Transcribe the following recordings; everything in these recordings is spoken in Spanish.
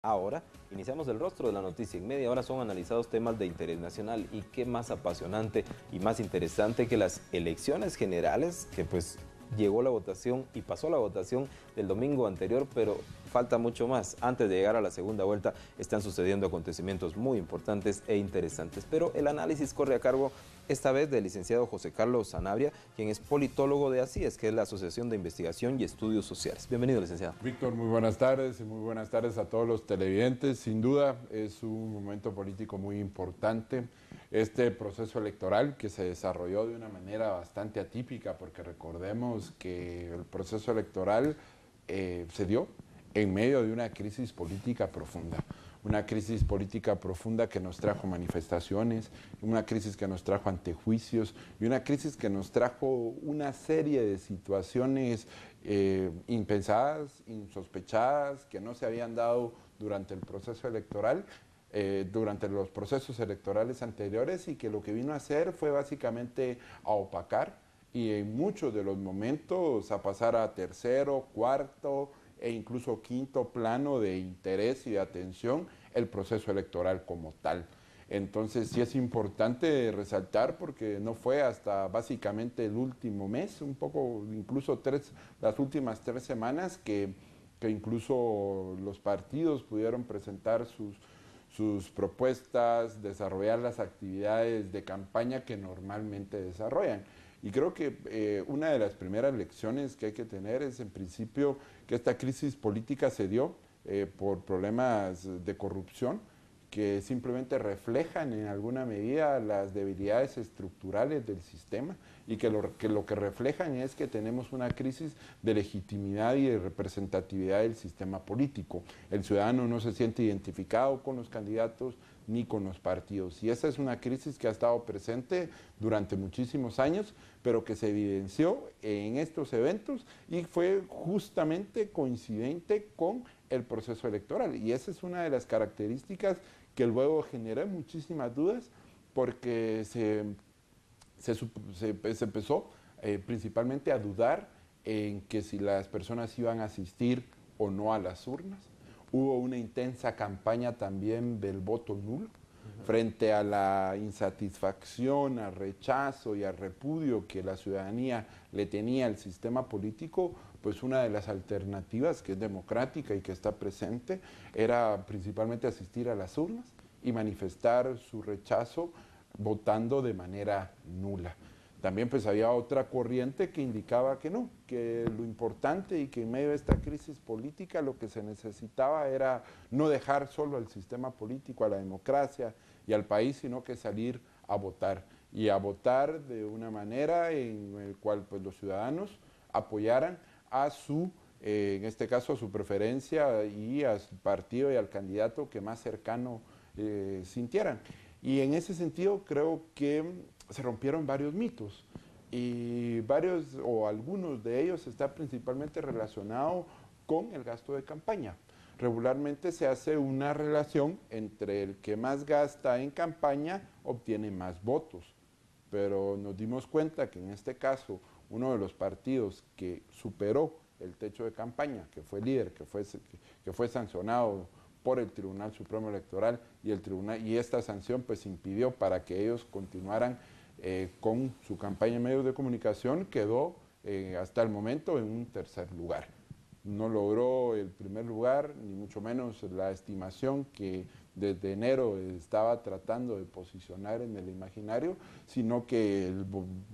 Ahora, iniciamos el rostro de la noticia. En media hora son analizados temas de interés nacional y qué más apasionante y más interesante que las elecciones generales, que pues llegó la votación y pasó la votación del domingo anterior, pero falta mucho más. Antes de llegar a la segunda vuelta están sucediendo acontecimientos muy importantes e interesantes, pero el análisis corre a cargo esta vez del licenciado José Carlos Sanabria, quien es politólogo de ACIES, que es la Asociación de Investigación y Estudios Sociales. Bienvenido, licenciado. Víctor, muy buenas tardes y muy buenas tardes a todos los televidentes. Sin duda es un momento político muy importante. Este proceso electoral que se desarrolló de una manera bastante atípica, porque recordemos que el proceso electoral se dio en medio de una crisis política profunda. Una crisis política profunda que nos trajo manifestaciones, una crisis que nos trajo antejuicios y una crisis que nos trajo una serie de situaciones impensadas, insospechadas, que no se habían dado durante el proceso electoral, durante los procesos electorales anteriores, y que lo que vino a hacer fue básicamente a opacar y en muchos de los momentos a pasar a tercero, cuarto e incluso quinto plano de interés y de atención el proceso electoral como tal. Entonces sí es importante resaltar, porque no fue hasta básicamente el último mes, un poco, incluso las últimas 3 semanas, que incluso los partidos pudieron presentar sus propuestas, desarrollar las actividades de campaña que normalmente desarrollan. Y creo que una de las primeras lecciones que hay que tener es, en principio, que esta crisis política se dio por problemas de corrupción que simplemente reflejan en alguna medida las debilidades estructurales del sistema, y que lo que reflejan es que tenemos una crisis de legitimidad y de representatividad del sistema político. El ciudadano no se siente identificado con los candidatos ni con los partidos, y esa es una crisis que ha estado presente durante muchísimos años, pero que se evidenció en estos eventos y fue justamente coincidente con el proceso electoral, y esa es una de las características que luego generó muchísimas dudas, porque se empezó principalmente a dudar en que si las personas iban a asistir o no a las urnas. Hubo una intensa campaña también del voto nulo, frente a la insatisfacción, al rechazo y al repudio que la ciudadanía le tenía al sistema político. Pues una de las alternativas, que es democrática y que está presente, era principalmente asistir a las urnas y manifestar su rechazo votando de manera nula. También pues había otra corriente que indicaba que no, que lo importante y que en medio de esta crisis política lo que se necesitaba era no dejar solo al sistema político, a la democracia y al país, sino que salir a votar, y a votar de una manera en el cual pues los ciudadanos apoyaran a su, en este caso a su preferencia y a su partido y al candidato que más cercano sintieran. Y en ese sentido creo que se rompieron varios mitos, y varios o algunos de ellos están principalmente relacionados con el gasto de campaña. Regularmente se hace una relación entre el que más gasta en campaña obtiene más votos, pero nos dimos cuenta que en este caso uno de los partidos que superó el techo de campaña, que fue líder, que fue sancionado por el Tribunal Supremo Electoral, y esta sanción pues impidió para que ellos continuaran con su campaña en medios de comunicación, quedó hasta el momento en un tercer lugar. No logró el primer lugar, ni mucho menos la estimación que desde enero estaba tratando de posicionar en el imaginario, sino que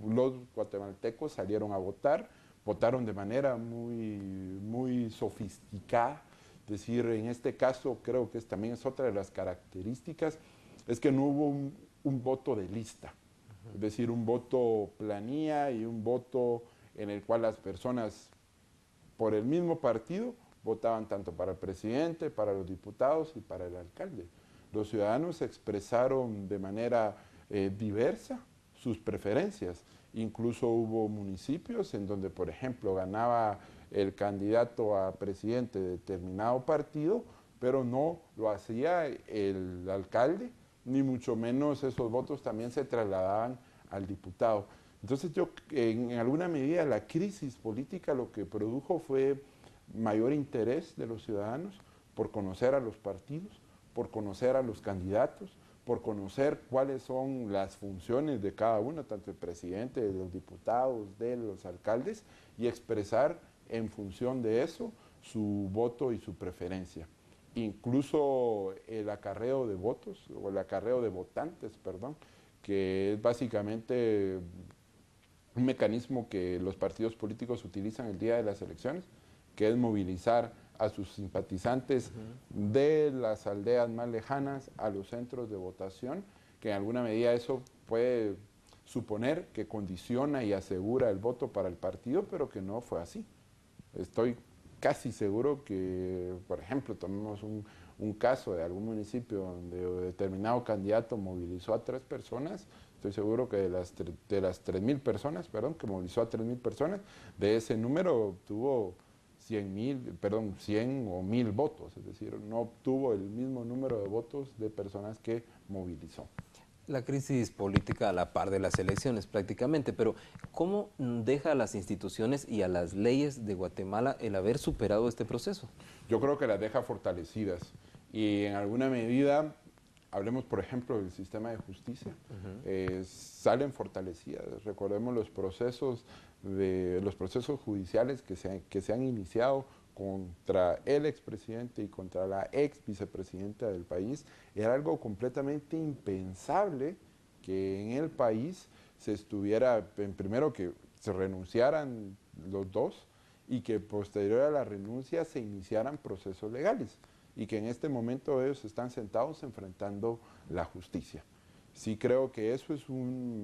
los guatemaltecos salieron a votar, votaron de manera muy sofisticada. Es decir, en este caso creo que también es otra de las características, es que no hubo un voto de lista, es decir, un voto planilla y un voto en el cual las personas por el mismo partido votaban tanto para el presidente, para los diputados y para el alcalde. Los ciudadanos expresaron de manera diversa sus preferencias. Incluso hubo municipios en donde, por ejemplo, ganaba el candidato a presidente de determinado partido, pero no lo hacía el alcalde, ni mucho menos esos votos también se trasladaban al diputado. Entonces en alguna medida la crisis política lo que produjo fue mayor interés de los ciudadanos por conocer a los partidos, por conocer a los candidatos, por conocer cuáles son las funciones de cada uno, tanto el presidente, de los diputados, de los alcaldes, y expresar en función de eso su voto y su preferencia. Incluso el acarreo de votos, o el acarreo de votantes, perdón, que es básicamente un mecanismo que los partidos políticos utilizan el día de las elecciones, que es movilizar a sus simpatizantes de las aldeas más lejanas a los centros de votación, que en alguna medida eso puede suponer que condiciona y asegura el voto para el partido, pero que no fue así. Estoy casi seguro que, por ejemplo, tomemos un caso de algún municipio donde determinado candidato movilizó a 3 personas, estoy seguro que de las 3.000 personas, perdón, que movilizó a 3.000 personas, de ese número obtuvo 100 o 1.000 votos, es decir, no obtuvo el mismo número de votos de personas que movilizó. La crisis política a la par de las elecciones prácticamente, pero ¿cómo deja a las instituciones y a las leyes de Guatemala el haber superado este proceso? Yo creo que las deja fortalecidas y en alguna medida, hablemos por ejemplo del sistema de justicia, salen fortalecidas. Recordemos los procesos judiciales que se han iniciado contra el expresidente y contra la ex vicepresidenta del país. Era algo completamente impensable que en el país se estuviera, primero que se renunciaran los dos y que posterior a la renuncia se iniciaran procesos legales y que en este momento ellos están sentados enfrentando la justicia. Sí creo que eso es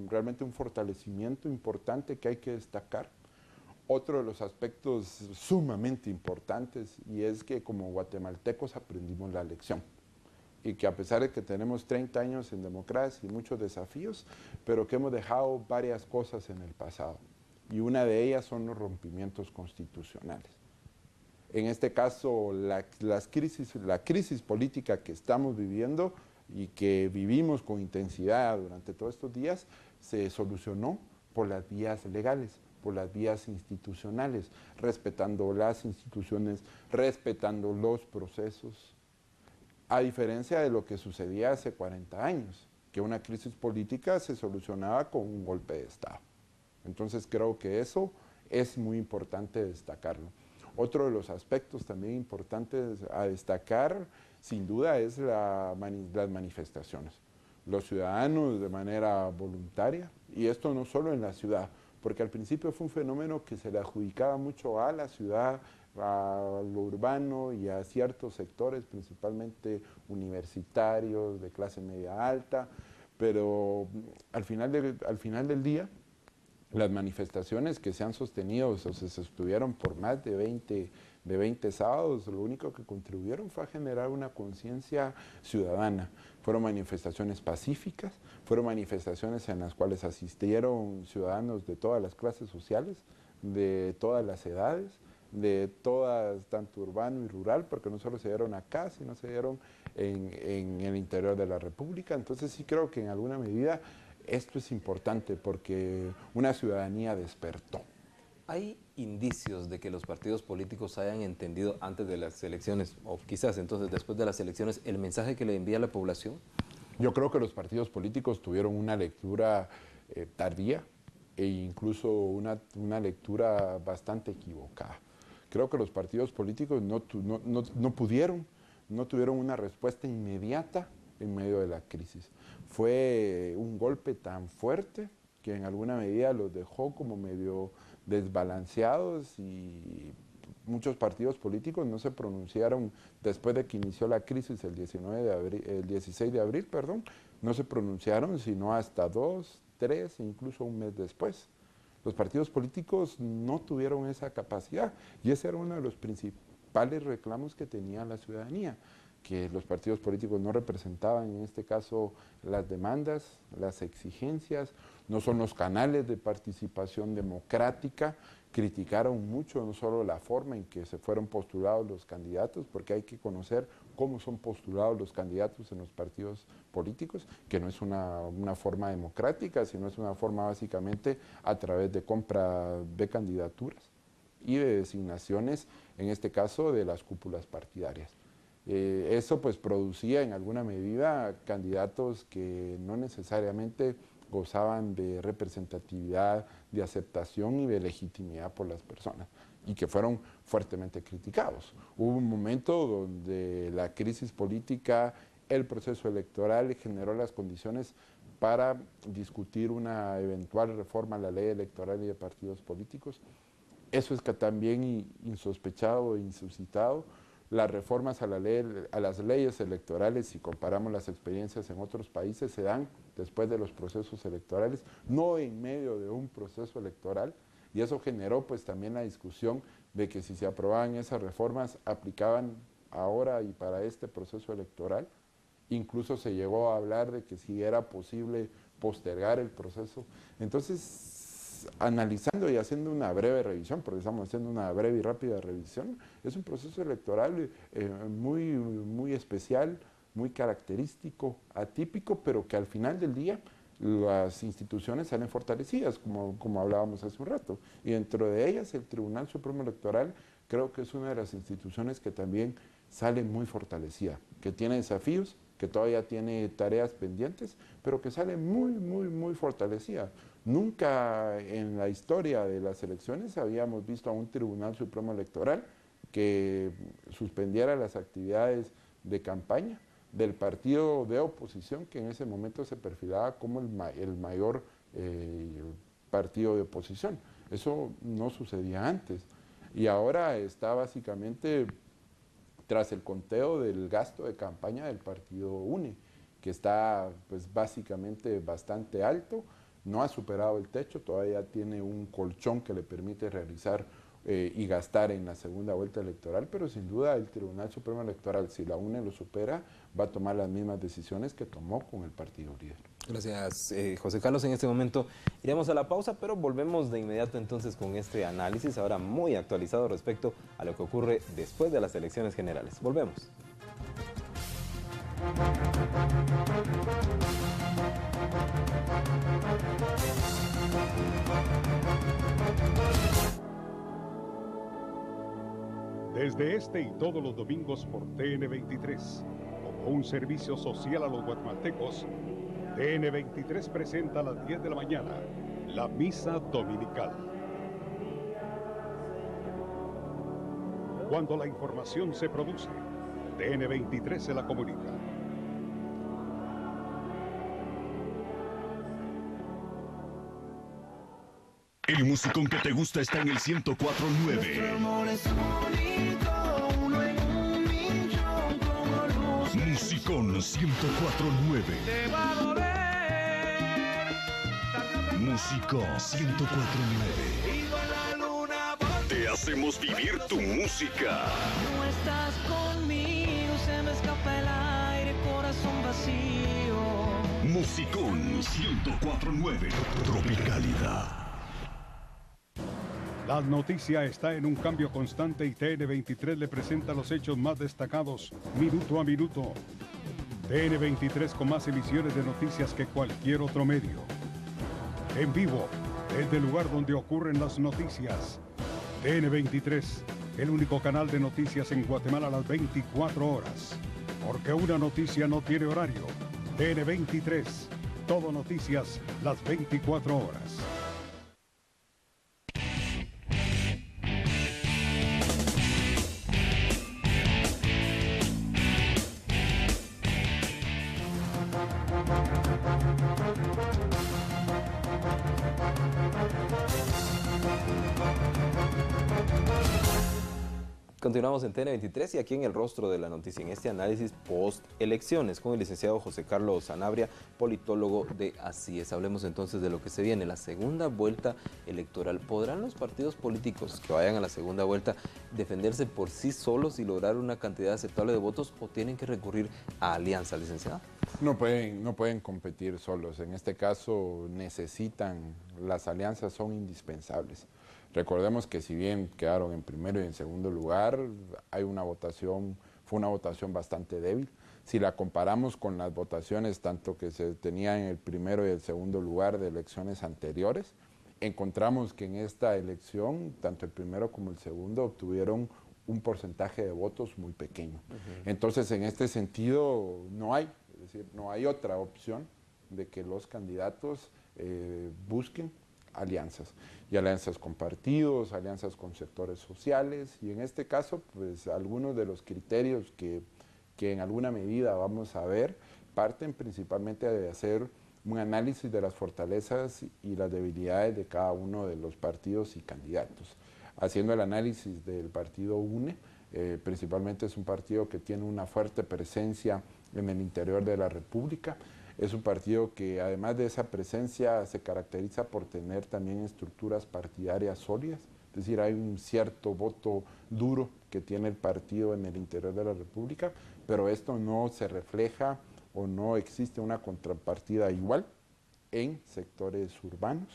realmente un fortalecimiento importante que hay que destacar. Otro de los aspectos sumamente importantes y es que como guatemaltecos aprendimos la lección y que a pesar de que tenemos 30 años en democracia y muchos desafíos, pero que hemos dejado varias cosas en el pasado y una de ellas son los rompimientos constitucionales. En este caso, la crisis política que estamos viviendo y que vivimos con intensidad durante todos estos días se solucionó por las vías legales, por las vías institucionales, respetando las instituciones, respetando los procesos, a diferencia de lo que sucedía hace 40 años, que una crisis política se solucionaba con un golpe de Estado. Entonces creo que eso es muy importante destacarlo. Otro de los aspectos también importantes a destacar, sin duda, es las manifestaciones. Los ciudadanos de manera voluntaria, y esto no solo en la ciudad, porque al principio fue un fenómeno que se le adjudicaba mucho a la ciudad, a lo urbano y a ciertos sectores, principalmente universitarios, de clase media alta, pero al final del día, las manifestaciones que se han sostenido o se sostuvieron por más de 20 sábados, lo único que contribuyeron fue a generar una conciencia ciudadana. Fueron manifestaciones pacíficas, fueron manifestaciones en las cuales asistieron ciudadanos de todas las clases sociales, de todas las edades, de todas, tanto urbano y rural, porque no solo se dieron acá, sino se dieron en el interior de la República. Entonces sí creo que en alguna medida esto es importante porque una ciudadanía despertó. ¿Hay indicios de que los partidos políticos hayan entendido antes de las elecciones, o quizás entonces después de las elecciones, el mensaje que le envía la población? Yo creo que los partidos políticos tuvieron una lectura tardía e incluso una lectura bastante equivocada. Creo que los partidos políticos no tuvieron una respuesta inmediata en medio de la crisis. Fue un golpe tan fuerte que en alguna medida los dejó como medio desbalanceados y muchos partidos políticos no se pronunciaron después de que inició la crisis el 16 de abril, no se pronunciaron sino hasta 2, 3 e incluso un mes después. Los partidos políticos no tuvieron esa capacidad y ese era uno de los principales reclamos que tenía la ciudadanía, que los partidos políticos no representaban en este caso las demandas, las exigencias, no son los canales de participación democrática. Criticaron mucho no solo la forma en que se fueron postulados los candidatos, porque hay que conocer cómo son postulados los candidatos en los partidos políticos, que no es una forma democrática, sino es una forma básicamente a través de compra de candidaturas y de designaciones, en este caso de las cúpulas partidarias. Eso pues producía en alguna medida candidatos que no necesariamente gozaban de representatividad, de aceptación y de legitimidad por las personas, y que fueron fuertemente criticados. Hubo un momento donde la crisis política, el proceso electoral generó las condiciones para discutir una eventual reforma a la ley electoral y de partidos políticos. Eso es que también insospechado e insuscitado. Las reformas a las leyes electorales, si comparamos las experiencias en otros países, se dan después de los procesos electorales, no en medio de un proceso electoral, y eso generó pues también la discusión de que si se aprobaban esas reformas, aplicaban ahora y para este proceso electoral. Incluso se llegó a hablar de que si era posible postergar el proceso. Entonces, analizando y haciendo una breve revisión, porque estamos haciendo una breve y rápida revisión, es un proceso electoral muy especial, muy característico, atípico, pero que al final del día las instituciones salen fortalecidas, como hablábamos hace un rato, y dentro de ellas el Tribunal Supremo Electoral creo que es una de las instituciones que también sale muy fortalecida, que tiene desafíos, que todavía tiene tareas pendientes, pero que sale muy fortalecida. Nunca en la historia de las elecciones habíamos visto a un Tribunal Supremo Electoral que suspendiera las actividades de campaña del partido de oposición que en ese momento se perfilaba como el mayor partido de oposición. Eso no sucedía antes. Y ahora está básicamente tras el conteo del gasto de campaña del partido UNE, que está pues básicamente bastante alto, no ha superado el techo, todavía tiene un colchón que le permite realizar y gastar en la segunda vuelta electoral, pero sin duda el Tribunal Supremo Electoral, si la UNE lo supera, va a tomar las mismas decisiones que tomó con el partido líder. Gracias, José Carlos. En este momento iremos a la pausa, pero volvemos de inmediato entonces con este análisis, ahora muy actualizado respecto a lo que ocurre después de las elecciones generales. Volvemos. Desde este y todos los domingos por TN23, como un servicio social a los guatemaltecos, TN23 presenta a las 10 de la mañana la Misa Dominical. Cuando la información se produce, TN23 se la comunica. El musicón que te gusta está en el 104.9. Musicón 104.9. Musicón 104.9. Te hacemos vivir tu música. No estás conmigo, se me escapa el aire, corazón vacío. Musicón 104.9. Tropicalidad. La noticia está en un cambio constante y TN23 le presenta los hechos más destacados minuto a minuto. TN23 con más emisiones de noticias que cualquier otro medio. En vivo, desde el lugar donde ocurren las noticias. TN23, el único canal de noticias en Guatemala a las 24 horas. Porque una noticia no tiene horario. TN23, todo noticias las 24 horas. Continuamos en TN23 y aquí en el rostro de la noticia, en este análisis post-elecciones con el licenciado José Carlos Sanabria, politólogo de ACIES. Hablemos entonces de lo que se viene, la segunda vuelta electoral. ¿Podrán los partidos políticos que vayan a la segunda vuelta defenderse por sí solos y lograr una cantidad aceptable de votos o tienen que recurrir a alianzas, licenciado? No pueden competir solos. En este caso las alianzas son indispensables. Recordemos que si bien quedaron en primero y en segundo lugar, fue una votación bastante débil. Si la comparamos con las votaciones tanto que se tenía en el primero y el segundo lugar de elecciones anteriores, encontramos que en esta elección, tanto el primero como el segundo obtuvieron un porcentaje de votos muy pequeño. Entonces, en este sentido, no hay, es decir, no hay otra opción de que los candidatos busquen alianzas, y alianzas con partidos, alianzas con sectores sociales, y en este caso, pues algunos de los criterios que en alguna medida vamos a ver, parten principalmente de hacer un análisis de las fortalezas y las debilidades de cada uno de los partidos y candidatos. Haciendo el análisis del partido UNE, principalmente es un partido que tiene una fuerte presencia en el interior de la República. Es un partido que, además de esa presencia, se caracteriza por tener también estructuras partidarias sólidas, es decir, hay un cierto voto duro que tiene el partido en el interior de la República, pero esto no se refleja o no existe una contrapartida igual en sectores urbanos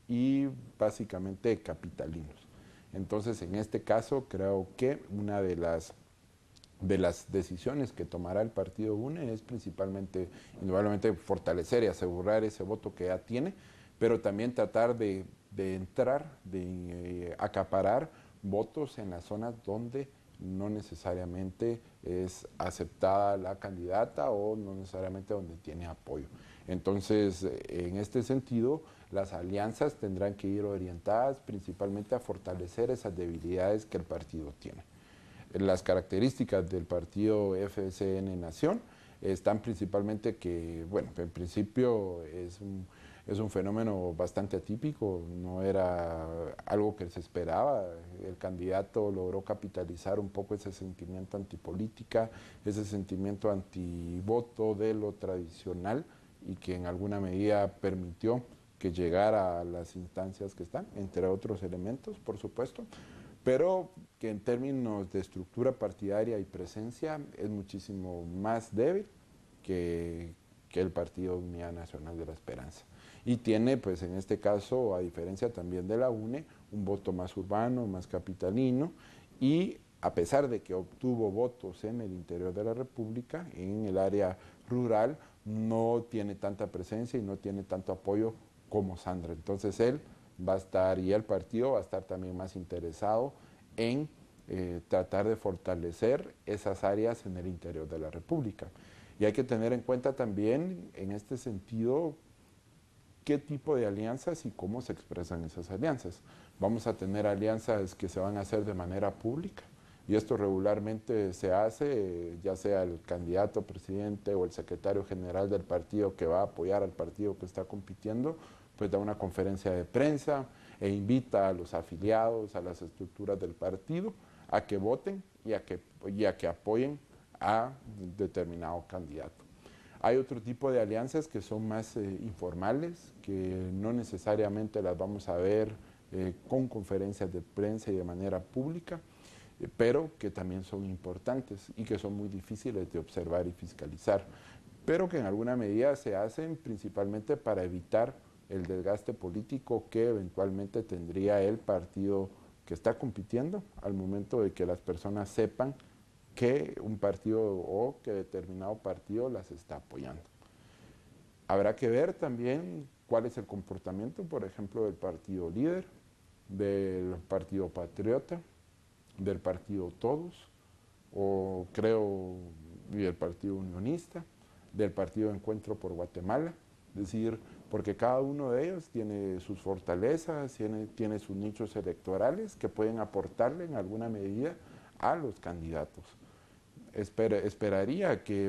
y básicamente capitalinos. Entonces, en este caso, creo que una de las decisiones que tomará el partido UNE es principalmente, indudablemente, fortalecer y asegurar ese voto que ya tiene, pero también tratar de entrar, de acaparar votos en las zonas donde no necesariamente es aceptada la candidata o no necesariamente donde tiene apoyo. Entonces, en este sentido, las alianzas tendrán que ir orientadas principalmente a fortalecer esas debilidades que el partido tiene. Las características del partido FCN Nación están principalmente que, bueno, en principio es un fenómeno bastante atípico, no era algo que se esperaba. El candidato logró capitalizar un poco ese sentimiento antipolítica, ese sentimiento antivoto de lo tradicional, y que en alguna medida permitió que llegara a las instancias que están, entre otros elementos, por supuesto, pero que en términos de estructura partidaria y presencia es muchísimo más débil que el Partido Unidad Nacional de la Esperanza. Y tiene, pues en este caso, a diferencia también de la UNE, un voto más urbano, más capitalino, y a pesar de que obtuvo votos en el interior de la República, en el área rural, no tiene tanta presencia y no tiene tanto apoyo como Sandra. Entonces él va a estar, y el partido va a estar también más interesado en tratar de fortalecer esas áreas en el interior de la República. Y hay que tener en cuenta también, en este sentido, qué tipo de alianzas y cómo se expresan esas alianzas. Vamos a tener alianzas que se van a hacer de manera pública, y esto regularmente se hace, ya sea el candidato presidente o el secretario general del partido que va a apoyar al partido que está compitiendo, pues da una conferencia de prensa e invita a los afiliados, a las estructuras del partido, a que voten y a que apoyen a determinado candidato. Hay otro tipo de alianzas que son más informales, que no necesariamente las vamos a ver con conferencias de prensa y de manera pública, pero que también son importantes y que son muy difíciles de observar y fiscalizar, pero que en alguna medida se hacen principalmente para evitar el desgaste político que eventualmente tendría el partido que está compitiendo al momento de que las personas sepan que un partido o que determinado partido las está apoyando. Habrá que ver también cuál es el comportamiento, por ejemplo, del partido líder, del partido patriota, del partido Todos, o creo, y del partido unionista, del partido Encuentro por Guatemala, es decir, porque cada uno de ellos tiene sus fortalezas, tiene sus nichos electorales que pueden aportarle en alguna medida a los candidatos. Esperaría que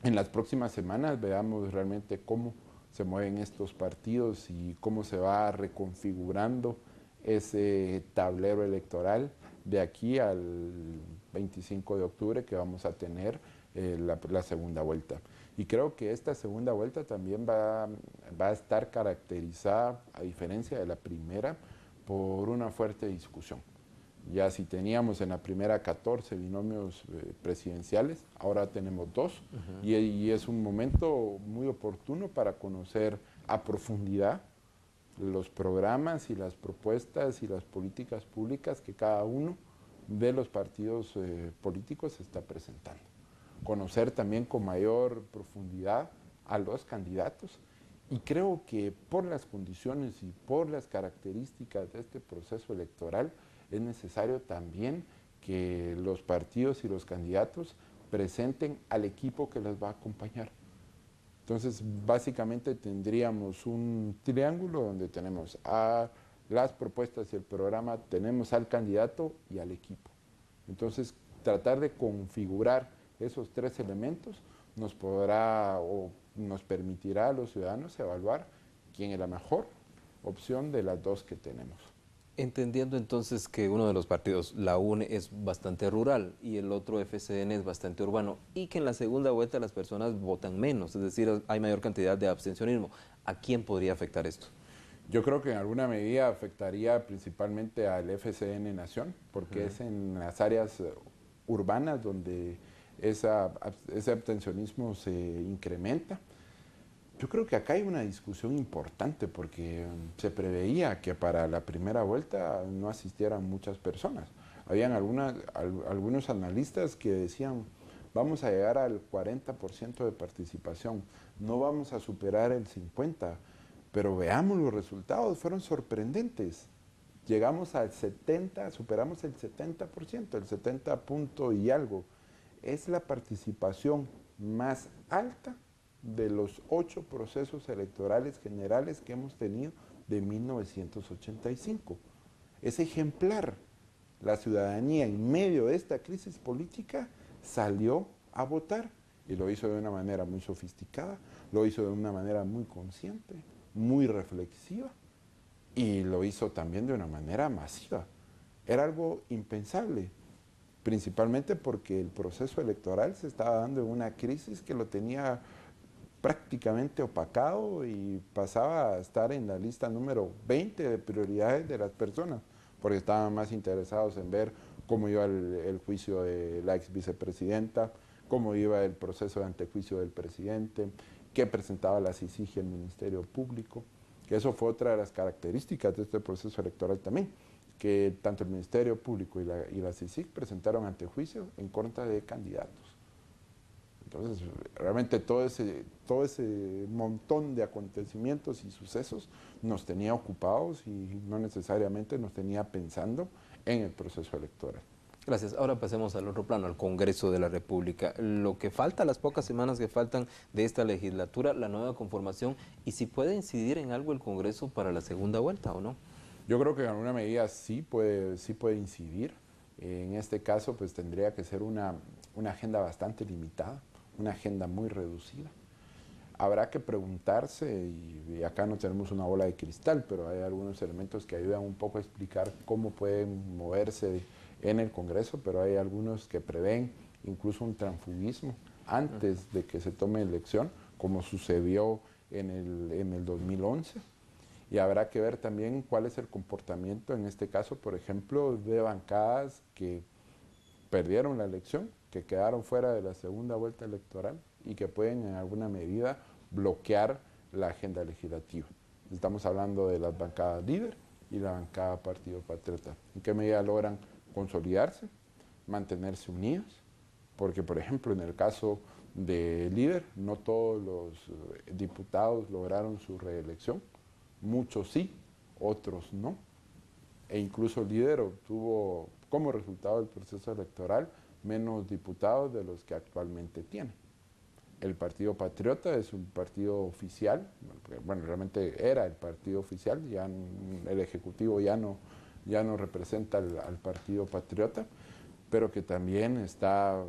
en las próximas semanas veamos realmente cómo se mueven estos partidos y cómo se va reconfigurando ese tablero electoral de aquí al 25 de octubre, que vamos a tener la segunda vuelta. Y creo que esta segunda vuelta también va a estar caracterizada, a diferencia de la primera, por una fuerte discusión. Ya si teníamos en la primera 14 binomios presidenciales, ahora tenemos 2, y es un momento muy oportuno para conocer a profundidad los programas y las propuestas y las políticas públicas que cada uno de los partidos políticos está presentando. Conocer también con mayor profundidad a los candidatos, y creo que por las condiciones y por las características de este proceso electoral es necesario también que los partidos y los candidatos presenten al equipo que les va a acompañar. Entonces, básicamente tendríamos un triángulo donde tenemos a las propuestas y el programa, tenemos al candidato y al equipo. Entonces, tratar de configurar esos tres elementos nos podrá o nos permitirá a los ciudadanos evaluar quién es la mejor opción de las dos que tenemos. Entendiendo entonces que uno de los partidos, la UNE, es bastante rural y el otro FCN es bastante urbano y que en la segunda vuelta las personas votan menos, es decir, hay mayor cantidad de abstencionismo. ¿A quién podría afectar esto? Yo creo que en alguna medida afectaría principalmente al FCN Nación, porque es en las áreas urbanas donde ese abstencionismo se incrementa. Yo creo que acá hay una discusión importante porque se preveía que para la primera vuelta no asistieran muchas personas. Habían algunos analistas que decían, vamos a llegar al 40% de participación, no vamos a superar el 50%, pero veamos los resultados, fueron sorprendentes. Llegamos al 70%, superamos el 70%, el 70 punto y algo. Es la participación más alta de los 8 procesos electorales generales que hemos tenido de 1985. Es ejemplar. La ciudadanía en medio de esta crisis política salió a votar y lo hizo de una manera muy sofisticada, lo hizo de una manera muy consciente, muy reflexiva y lo hizo también de una manera masiva. Era algo impensable, principalmente porque el proceso electoral se estaba dando en una crisis que lo tenía prácticamente opacado y pasaba a estar en la lista número 20 de prioridades de las personas, porque estaban más interesados en ver cómo iba el juicio de la ex vicepresidenta, cómo iba el proceso de antejuicio del presidente, qué presentaba la CICIG y el Ministerio Público, que eso fue otra de las características de este proceso electoral también, que tanto el Ministerio Público y la CICIG presentaron antejuicios en contra de candidatos. Entonces, realmente todo ese montón de acontecimientos y sucesos nos tenía ocupados y no necesariamente nos tenía pensando en el proceso electoral. Gracias. Ahora pasemos al otro plano, al Congreso de la República. Lo que falta, las pocas semanas que faltan de esta legislatura, la nueva conformación, y si puede incidir en algo el Congreso para la segunda vuelta o no. Yo creo que en alguna medida sí puede incidir. En este caso, pues tendría que ser una agenda bastante limitada, una agenda muy reducida. Habrá que preguntarse, y acá no tenemos una bola de cristal, pero hay algunos elementos que ayudan un poco a explicar cómo pueden moverse en el Congreso, pero hay algunos que prevén incluso un transfugismo antes de que se tome elección, como sucedió en el 2011. Y habrá que ver también cuál es el comportamiento, en este caso, por ejemplo, de bancadas que perdieron la elección, que quedaron fuera de la segunda vuelta electoral y que pueden en alguna medida bloquear la agenda legislativa. Estamos hablando de las bancadas líder y la bancada Partido Patriota. ¿En qué medida logran consolidarse, mantenerse unidos? Porque, por ejemplo, en el caso de líder, no todos los diputados lograron su reelección, muchos sí, otros no. E incluso líder obtuvo, como resultado del proceso electoral, menos diputados de los que actualmente tiene. El Partido Patriota es un partido oficial, bueno, realmente era el partido oficial, ya el Ejecutivo ya no representa al Partido Patriota, pero que también está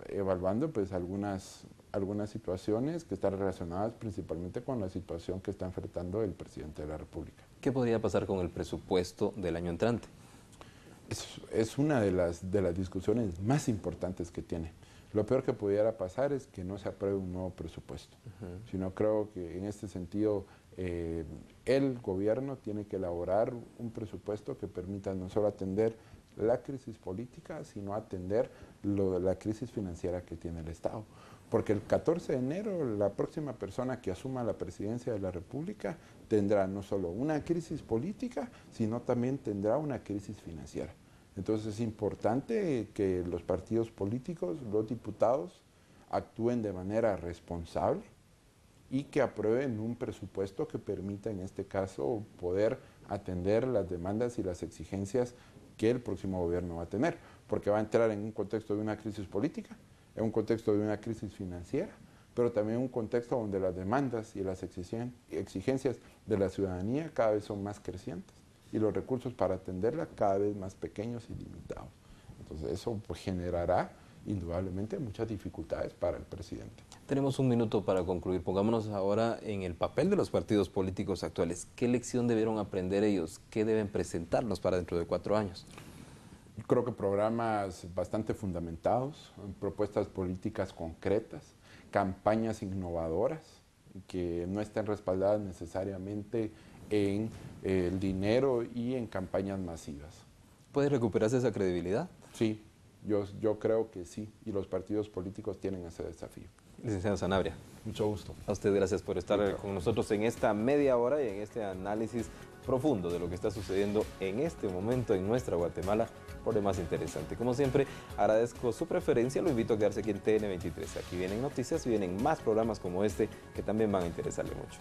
evaluando pues algunas situaciones que están relacionadas principalmente con la situación que está enfrentando el presidente de la República. ¿Qué podría pasar con el presupuesto del año entrante? Es una de las discusiones más importantes que tiene. Lo peor que pudiera pasar es que no se apruebe un nuevo presupuesto. Sino creo que en este sentido el gobierno tiene que elaborar un presupuesto que permita no solo atender la crisis política, sino atender la crisis financiera que tiene el Estado. Porque el 14 de enero la próxima persona que asuma la presidencia de la República tendrá no solo una crisis política, sino también tendrá una crisis financiera. Entonces es importante que los partidos políticos, los diputados, actúen de manera responsable y que aprueben un presupuesto que permita en este caso poder atender las demandas y las exigencias que el próximo gobierno va a tener. porque va a entrar en un contexto de una crisis política, en un contexto de una crisis financiera, pero también en un contexto donde las demandas y las exigencias de la ciudadanía cada vez son más crecientes y los recursos para atenderla cada vez más pequeños y limitados. Entonces eso pues, generará indudablemente muchas dificultades para el presidente. Tenemos un minuto para concluir. Pongámonos ahora en el papel de los partidos políticos actuales. ¿Qué lección debieron aprender ellos? ¿Qué deben presentarnos para dentro de 4 años? Creo que programas bastante fundamentados, propuestas políticas concretas, campañas innovadoras que no estén respaldadas necesariamente en el dinero y en campañas masivas. ¿Puede recuperarse esa credibilidad? Sí, yo creo que sí, y los partidos políticos tienen ese desafío. Licenciado Sanabria. Mucho gusto. A usted gracias por estar con nosotros en esta media hora y en este análisis profundo de lo que está sucediendo en este momento en nuestra Guatemala, por demás interesante. Como siempre, agradezco su preferencia, lo invito a quedarse aquí en TN23. Aquí vienen noticias y vienen más programas como este que también van a interesarle mucho.